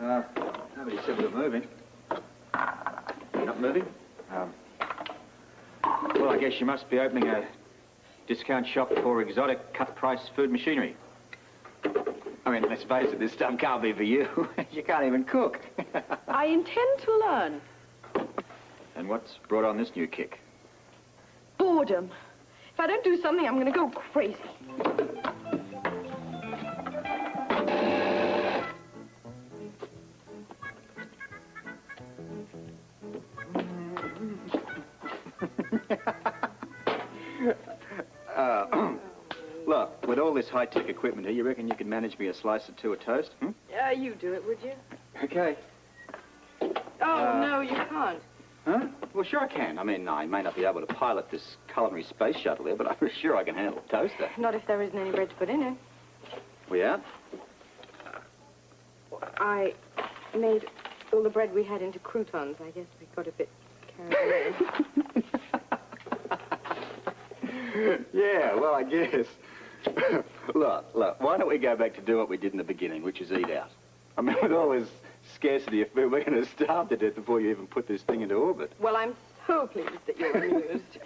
Nobody said we were moving. You're not moving? Well, I guess you must be opening a discount shop for exotic cut-price food machinery. I mean, let's face it, this stuff can't be for you. You can't even cook. I intend to learn. And what's brought on this new kick? Boredom. If I don't do something, I'm going to go crazy. Look, with all this high-tech equipment here, you reckon you could manage me a slice or two of toast? Hmm? Yeah, you do it, would you? Okay. Oh, no, you can't. Huh? Well, sure I can. I mean, I may not be able to pilot this culinary space shuttle here, but I'm sure I can handle a toaster. Not if there isn't any bread to put in it. We out? I made all the bread we had into croutons. I guess we got a bit carried away. Yeah, well, I guess. Look, why don't we go back to do what we did in the beginning, which is eat out? I mean, with all this scarcity of food, we're going to starve to death before you even put this thing into orbit. Well, I'm so pleased that you're amused.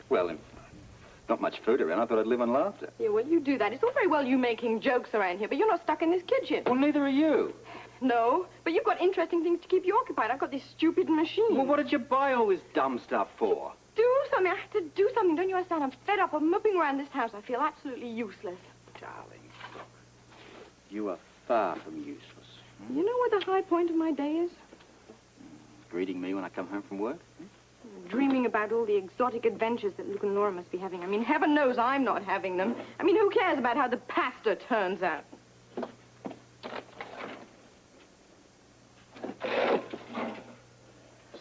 Well, not much food around. I thought I'd live on laughter. Yeah, well, you do that. It's all very well you making jokes around here, but you're not stuck in this kitchen. Well, neither are you. No, but you've got interesting things to keep you occupied. I've got this stupid machine. Well, what did you buy all this dumb stuff for? Do something. I have to do something. Don't you understand? I'm fed up of moping around this house. I feel absolutely useless. Darling, look, you are far from useless. You know what the high point of my day is? Greeting me when I come home from work? Dreaming about all the exotic adventures that Luke and Laura must be having. I mean, heaven knows I'm not having them. I mean, who cares about how the pasta turns out?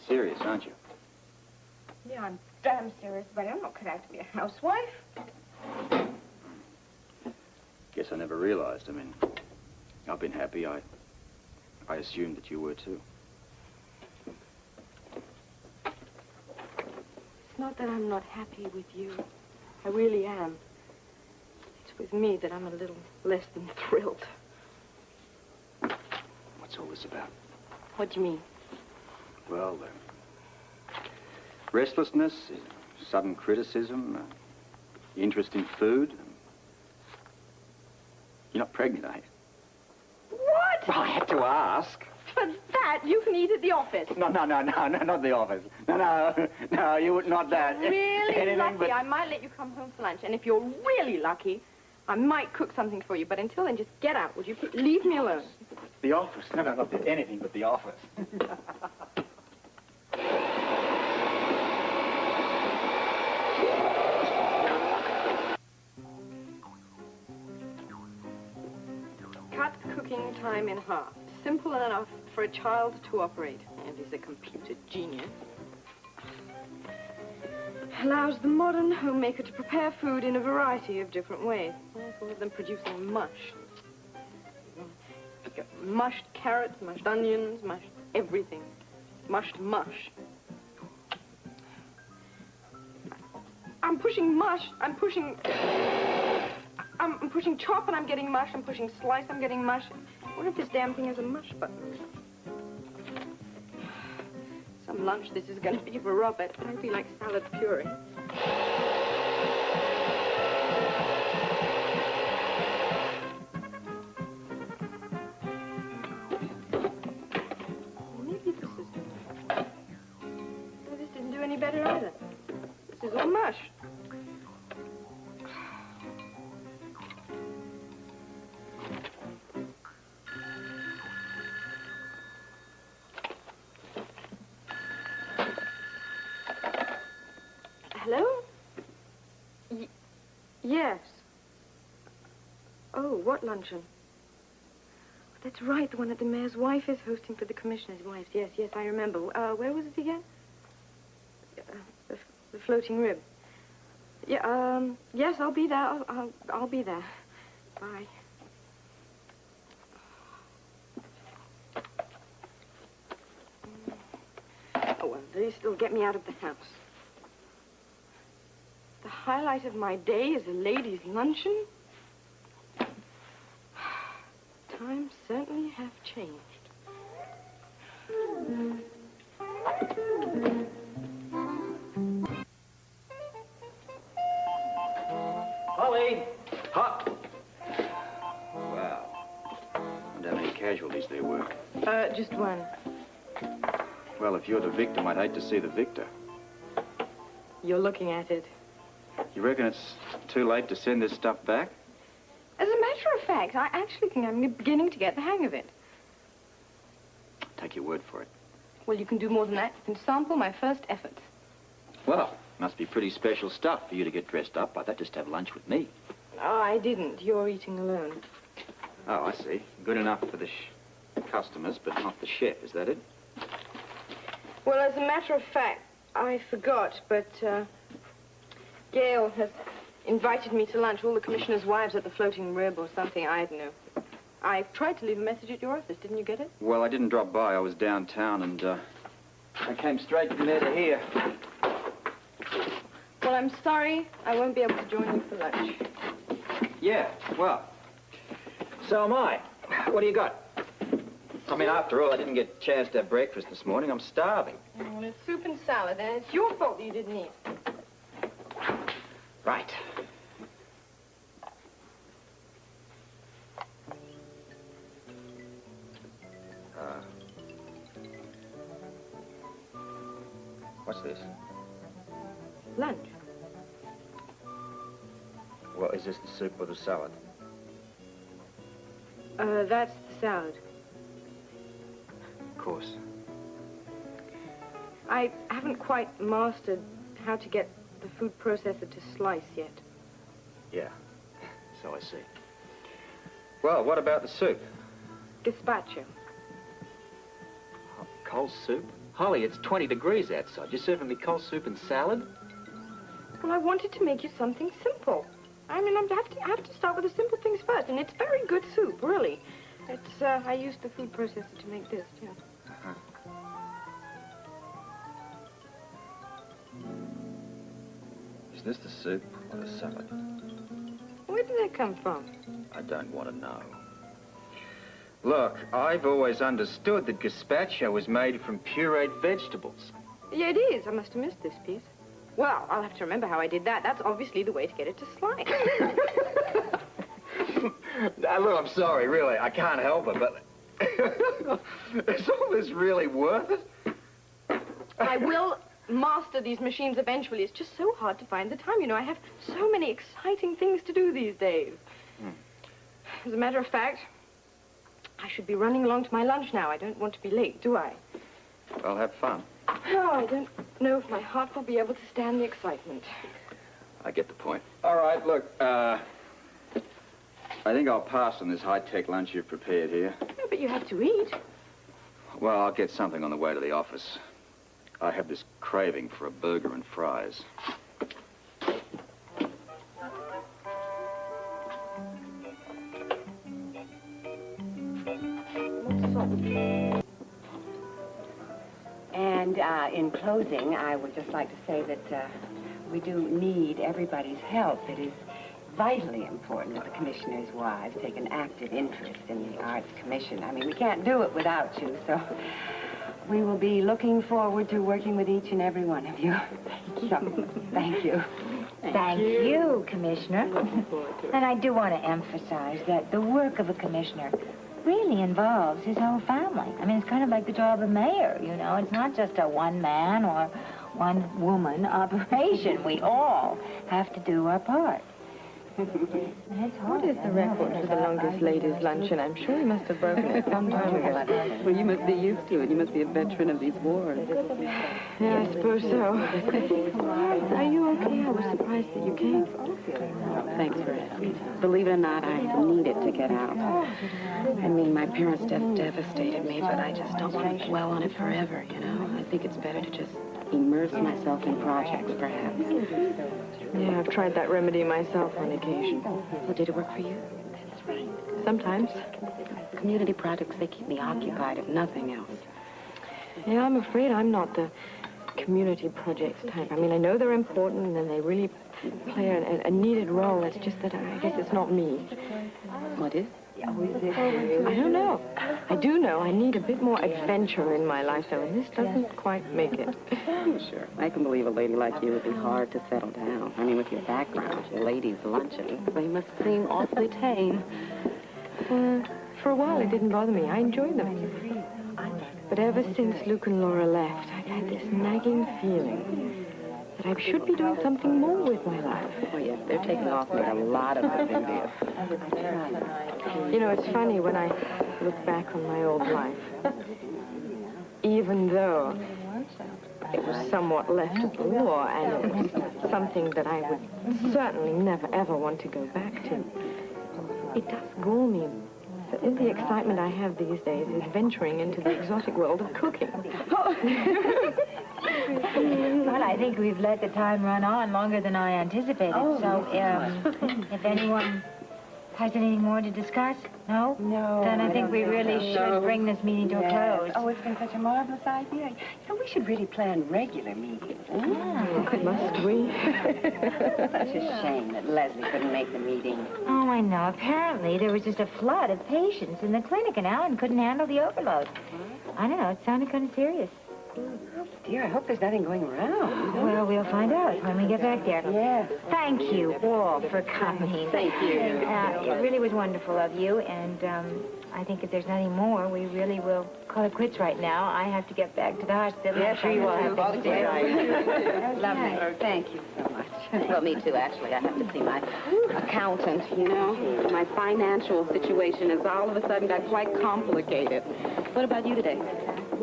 Serious, aren't you? Yeah, I'm damn serious about it. I'm not cut out to be a housewife. Guess I never realized. I mean, I've been happy. I assumed that you were too. It's not that I'm not happy with you. I really am. It's with me that I'm a little less than thrilled. What's all this about? What do you mean? Well, restlessness, sudden criticism, interest in food. You're not pregnant, are you? What? Well, I had to ask. For that, you can eat at the office. No, not the office. No, you would not that. Really Anything lucky, but... I might let you come home for lunch. And if you're really lucky, I might cook something for you. But until then, just get out, would you? Leave me alone. The office? No, not anything but the office. Cut cooking time in half. Simple enough for a child to operate. And is a computer genius. Allows the modern homemaker to prepare food in a variety of different ways. Yes, all of them producing mush. You've got mushed carrots, mushed onions, mushed everything. Mushed mush. I'm pushing mush. I'm pushing chop and I'm getting mush. I'm pushing slice, I'm getting mush. I wonder if this damn thing has a mush button. Some lunch this is going to be for Robert. I feel like salad puree. Maybe this is... Well, this didn't do any better either. This is all mush. Hello? Yes. Oh, what luncheon? That's right, the one that the mayor's wife is hosting for the commissioners' wives. Yes, I remember. Where was it again? The floating rib. Yeah, yes, I'll be there. I'll be there. Bye. Oh, well, at least it'll get me out of the house. The highlight of my day is a ladies' luncheon. Times certainly have changed. Holly! Hot! Wow. I wonder how many casualties there were. Just one. Well, if you're the victim, I'd hate to see the victor. You're looking at it. You reckon it's too late to send this stuff back? As a matter of fact, I actually think I'm beginning to get the hang of it. Take your word for it. Well, you can do more than that. You can sample my first efforts. Well, must be pretty special stuff for you to get dressed up like that just to have lunch with me. Oh, I didn't. You're eating alone. Oh, I see. Good enough for the customers, but not the chef. Is that it? Well, as a matter of fact, I forgot, but Gail has invited me to lunch. All the commissioners' wives at the Floating Rib or something. I don't know. I tried to leave a message at your office. Didn't you get it? Well, I didn't drop by. I was downtown, and I came straight from there to here. Well, I'm sorry. I won't be able to join you for lunch. Yeah, well, so am I. What do you got? I mean, after all, I didn't get a chance to have breakfast this morning. I'm starving. Well, it's soup and salad, and it's your fault that you didn't eat. Right. What's this? Lunch. Well, is this the soup or the salad? That's the salad. Of course. I haven't quite mastered how to get the food processor to slice yet. Yeah, so I see. Well, what about the soup? Gazpacho. Cold soup? Holly, it's 20 degrees outside. You're serving me cold soup and salad? Well, I wanted to make you something simple. I mean, I have to start with the simple things first, and it's very good soup, really. It's, I used the food processor to make this, too. Uh-huh. Is this the soup or the salad? Where did that come from? I don't want to know. Look, I've always understood that gazpacho was made from pureed vegetables. Yeah, it is. I must have missed this piece. Well, I'll have to remember how I did that. That's obviously the way to get it to slice. Now, look, I'm sorry, really. I can't help it, but... is all this really worth it? I will master these machines eventually. It's just so hard to find the time. You know, I have so many exciting things to do these days. As a matter of fact, I should be running along to my lunch now. I don't want to be late, do I? Well, have fun. Oh, I don't know if my heart will be able to stand the excitement. I get the point. All right, look, I think I'll pass on this high-tech lunch you've prepared here. Yeah, but you have to eat. Well, I'll get something on the way to the office. I have this craving for a burger and fries. And in closing, I would just like to say that we do need everybody's help. It is vitally important that the commissioners' wives take an active interest in the Arts Commission. I mean, we can't do it without you, so we will be looking forward to working with each and every one of you. So, thank you. Thank you, Commissioner. And I do want to emphasize that the work of a commissioner really involves his whole family. I mean, it's kind of like the job of mayor, you know. It's not just a one-man or one-woman operation. We all have to do our part. What is the record for the longest ladies' luncheon? I'm sure he must have broken it some time ago. Well, you must be used to it. You must be a veteran of these wars. Yeah, I suppose so. Are you okay? I was surprised that you came. Thanks for it. Believe it or not, I needed to get out. I mean, my parents' death devastated me, but I just don't want to dwell on it forever, you know? I think it's better to just immerse myself in projects, perhaps. Yeah, I've tried that remedy myself on occasion. Well, did it work for you? Sometimes. Community projects, they keep me occupied, if nothing else. Yeah, I'm afraid I'm not the community projects type. I mean, I know they're important and they really play a needed role. It's just that I guess it's not me. What is? Oh, is it? I don't know. I do know I need a bit more adventure in my life, though, and this doesn't quite make it. Sure. I can believe a lady like you would be hard to settle down. I mean, with your background, your ladies' luncheon, they must seem awfully tame. For a while, it didn't bother me. I enjoyed them. But ever since Luke and Laura left, I've had this nagging feeling that I should be doing something more with my life. Oh, yes, they're taking off with a lot of us, India. You know, it's funny when I look back on my old life. Even though it was somewhat left of the law, and it was something that I would certainly never, ever want to go back to, it does gall me that the excitement I have these days is venturing into the exotic world of cooking. Well, I think we've let the time run on longer than I anticipated. So, if anyone has anything more to discuss? No? No. Then I think we really should bring this meeting to a close. Oh, it's been such a marvelous idea. You know, we should really plan regular meetings. Must we? Such a shame that Leslie couldn't make the meeting. Oh, I know. Apparently, there was just a flood of patients in the clinic, and Alan couldn't handle the overload. I don't know. It sounded kind of serious. Oh, dear, I hope there's nothing going around. Well, we'll find out when we get back there. Yes. Thank you all for coming. Thank you. It really was wonderful of you, and I think if there's nothing more, we really will call it quits right now. I have to get back to the hospital. Yes, I'm sure you all have to stay. Lovely. Thank you so much. Well, me too, actually. I have to see my accountant, you know. My financial situation has all of a sudden got quite complicated. What about you today?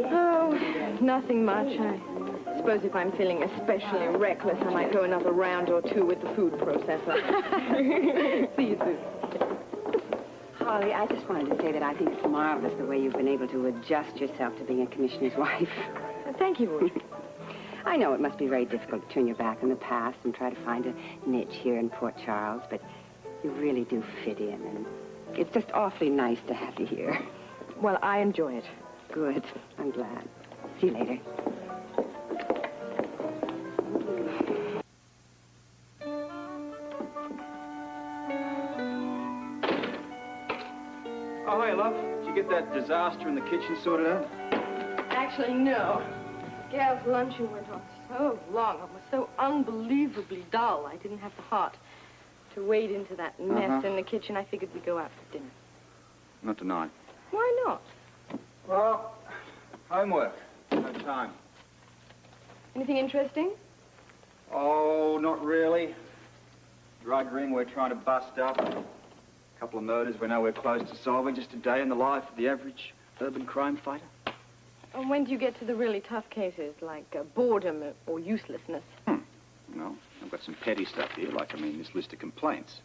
Oh, nothing much. I suppose if I'm feeling especially reckless, I might go another round or two with the food processor. See you soon. Holly, I just wanted to say that I think it's marvelous the way you've been able to adjust yourself to being a commissioner's wife. Thank you, Audrey. I know it must be very difficult to turn your back on the past and try to find a niche here in Port Charles, but you really do fit in, and it's just awfully nice to have you here. Well, I enjoy it. Good. I'm glad. See you later. Oh, hey, love. Did you get that disaster in the kitchen sorted out? Actually, no. Gail's luncheon went on so long. It was so unbelievably dull. I didn't have the heart to wade into that mess in the kitchen. I figured we'd go out for dinner. Not tonight. Why not? Well, homework. No time. Anything interesting? Oh, not really. Drug ring we're trying to bust up. A couple of murders we know we're close to solving. Just a day in the life of the average urban crime fighter. And when do you get to the really tough cases, like boredom or uselessness? Well, I've got some petty stuff here, like, this list of complaints.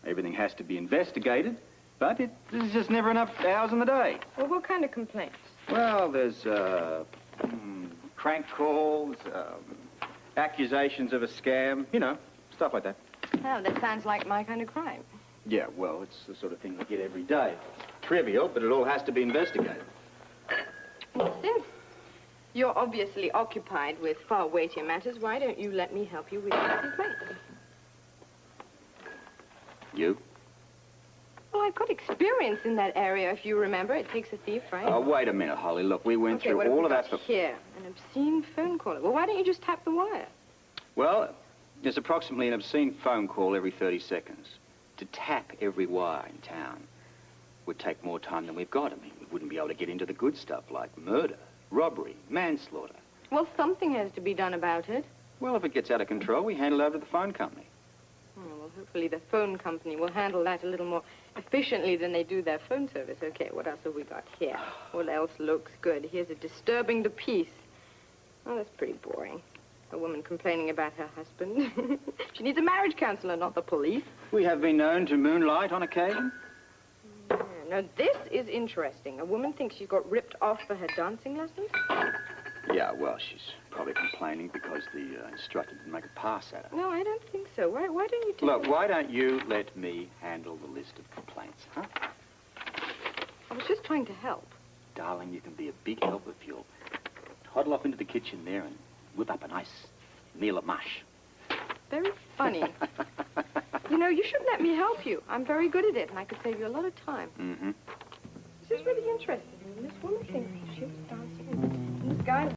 Everything has to be investigated, but there's just never enough hours in the day. Well, what kind of complaints? Well, there's, crank calls, accusations of a scam, stuff like that. Oh, that sounds like my kind of crime. Yeah, well, it's the sort of thing we get every day. Trivial, but it all has to be investigated. Well, since you're obviously occupied with far weightier matters, why don't you let me help you with your complaints? You? Well, I've got experience in that area, if you remember. It takes a thief, right? Oh, wait a minute, Holly. Look, we went through all of that stuff. Here, an obscene phone call. Well, why don't you just tap the wire? Well, there's approximately an obscene phone call every 30 seconds. To tap every wire in town would take more time than we've got. We wouldn't be able to get into the good stuff like murder, robbery, manslaughter. Well, something has to be done about it. Well, if it gets out of control, we hand it over to the phone company. Well, hopefully the phone company will handle that a little more efficiently than they do their phone service. Okay, what else have we got here? What else looks good? Here's a disturbing the peace. Oh, that's pretty boring. A woman complaining about her husband. She needs a marriage counselor, not the police. We have been known to moonlight on occasion. Yeah, now, this is interesting. A woman thinks she's got ripped off for her dancing lessons? Yeah, well, she's probably complaining because the instructor didn't make a pass at her. No, I don't think so. Why don't you Look, why don't you let me handle the list of complaints, huh? I was just trying to help. Darling, you can be a big help if you'll toddle off into the kitchen there and whip up a nice meal of mush. Very funny. You know, you should let me help you. I'm very good at it, and I could save you a lot of time. Mm-hmm. This is really interesting. This woman thinks she was dancing, and this guy...